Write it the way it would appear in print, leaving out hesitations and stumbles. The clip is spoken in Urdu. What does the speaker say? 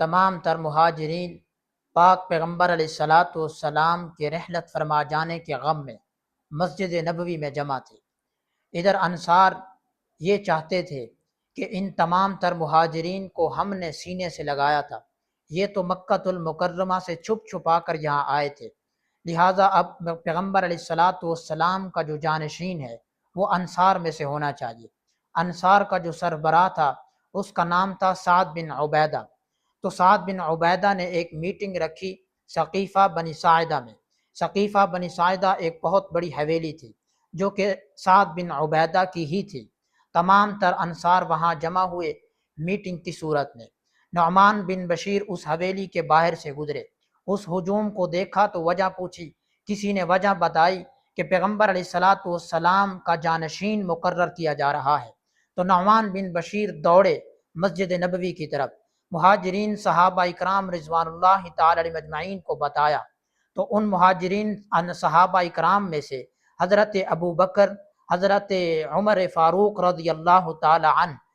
تمام تر مہاجرین پاک پیغمبر علیہ الصلاۃ والسلام کے رحلت فرما جانے کے غم میں مسجد نبوی میں جمع تھے۔ ادھر انصار یہ چاہتے تھے کہ ان تمام تر مہاجرین کو ہم نے سینے سے لگایا تھا، یہ تو مکۃ المکرمہ سے چھپ چھپا کر یہاں آئے تھے، لہٰذا اب پیغمبر علیہ الصلاۃ والسلام کا جو جانشین ہے وہ انصار میں سے ہونا چاہیے۔ انصار کا جو سربراہ تھا اس کا نام تھا سعد بن عبیدہ۔ تو سعد بن عبیدہ نے ایک میٹنگ رکھی ثقیفہ بنی ساعدہ میں۔ ثقیفہ بنی ساعدہ ایک بہت بڑی حویلی تھی جو کہ سعد بن عبیدہ کی ہی تھی۔ تمام تر انصار وہاں جمع ہوئے میٹنگ کی صورت میں۔ نعمان بن بشیر اس حویلی کے باہر سے گزرے، اس ہجوم کو دیکھا تو وجہ پوچھی، کسی نے وجہ بتائی کہ پیغمبر علیہ الصلاۃ والسلام کا جانشین مقرر کیا جا رہا ہے۔ تو نعمان بن بشیر دوڑے مسجد نبوی کی طرف، مہاجرین صحابہ اکرام رضوان اللہ تعالی علیہم اجمعین کو بتایا، تو ان مہاجرین صحابہ اکرام میں سے حضرت ابو بکر، حضرت عمر فاروق رضی اللہ تعالی عنہ